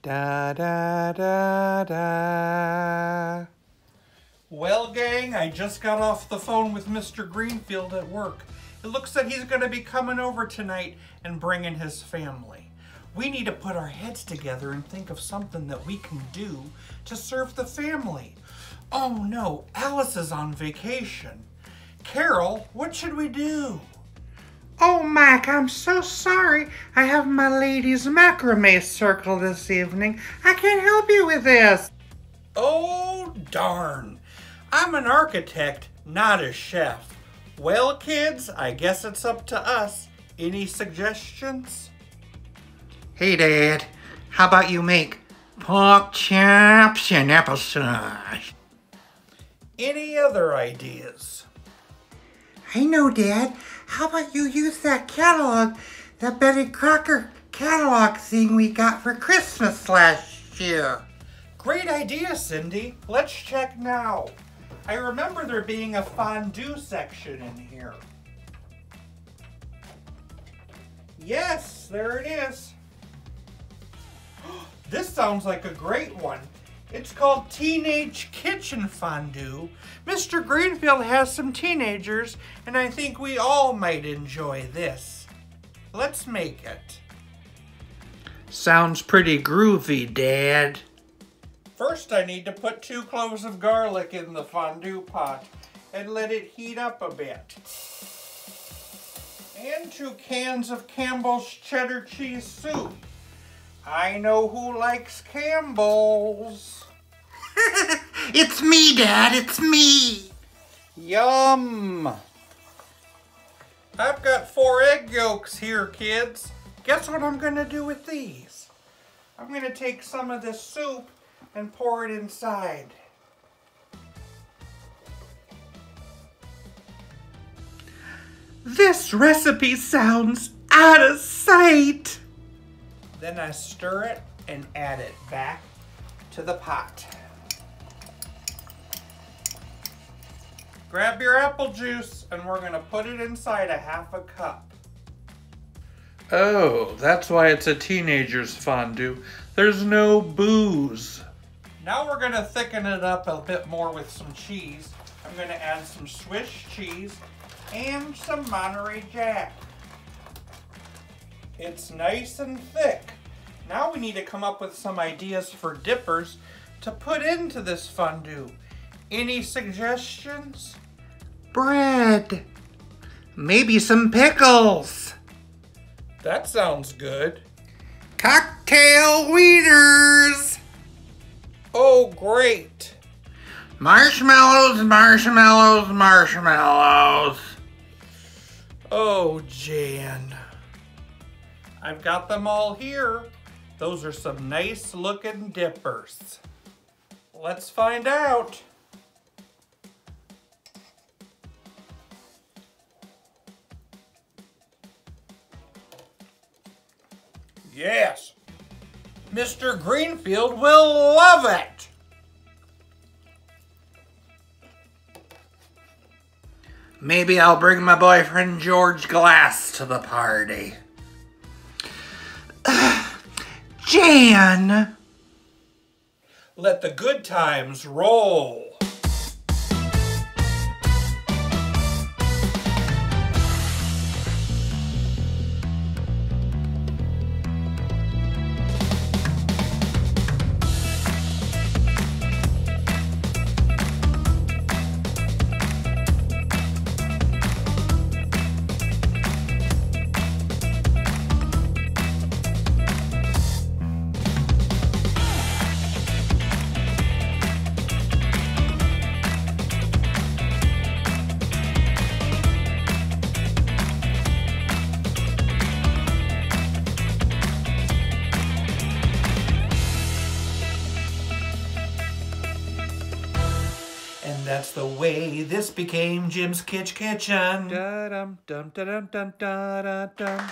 Da da da da. Well, gang, I just got off the phone with Mr. Greenfield at work. It looks like he's going to be coming over tonight and bringing his family. We need to put our heads together and think of something that we can do to serve the family. Oh no, Alice is on vacation. Carol, what should we do? Oh, Mac, I'm so sorry. I have my ladies' macrame circle this evening. I can't help you with this. Oh, darn. I'm an architect, not a chef. Well, kids, I guess it's up to us. Any suggestions? Hey, Dad, how about you make pork chops and applesauce? Any other ideas? I know, Dad. How about you use that catalog, that Betty Crocker catalog thing we got for Christmas last year? Great idea, Cindy. Let's check now. I remember there being a fondue section in here. Yes, there it is. This sounds like a great one. It's called Teenage Kitchen Fondue. Mr. Greenfield has some teenagers, and I think we all might enjoy this. Let's make it. Sounds pretty groovy, Dad. First, I need to put 2 cloves of garlic in the fondue pot and let it heat up a bit. And 2 cans of Campbell's cheddar cheese soup. I know who likes Campbell's. It's me, Dad, it's me. Yum. I've got 4 egg yolks here, kids. Guess what I'm gonna do with these? I'm gonna take some of this soup and pour it inside. This recipe sounds out of sight. Then I stir it and add it back to the pot. Grab your apple juice and we're gonna put it inside a 1/2 cup. Oh, that's why it's a teenager's fondue. There's no booze. Now we're gonna thicken it up a bit more with some cheese. I'm gonna add some Swiss cheese and some Monterey Jack. It's nice and thick. Now we need to come up with some ideas for dippers to put into this fondue. Any suggestions? Bread. Maybe some pickles. That sounds good. Cocktail wieners. Oh, great. Marshmallows, marshmallows, marshmallows. Oh, Jan. I've got them all here. Those are some nice looking dippers. Let's find out. Yes, Mr. Greenfield will love it. Maybe I'll bring my boyfriend George Glass to the party. Jan! Let the good times roll. And that's the way this became Jim's Kitsch Kitchen. Da-dum, dum, da-dum, dum, da-da-dum.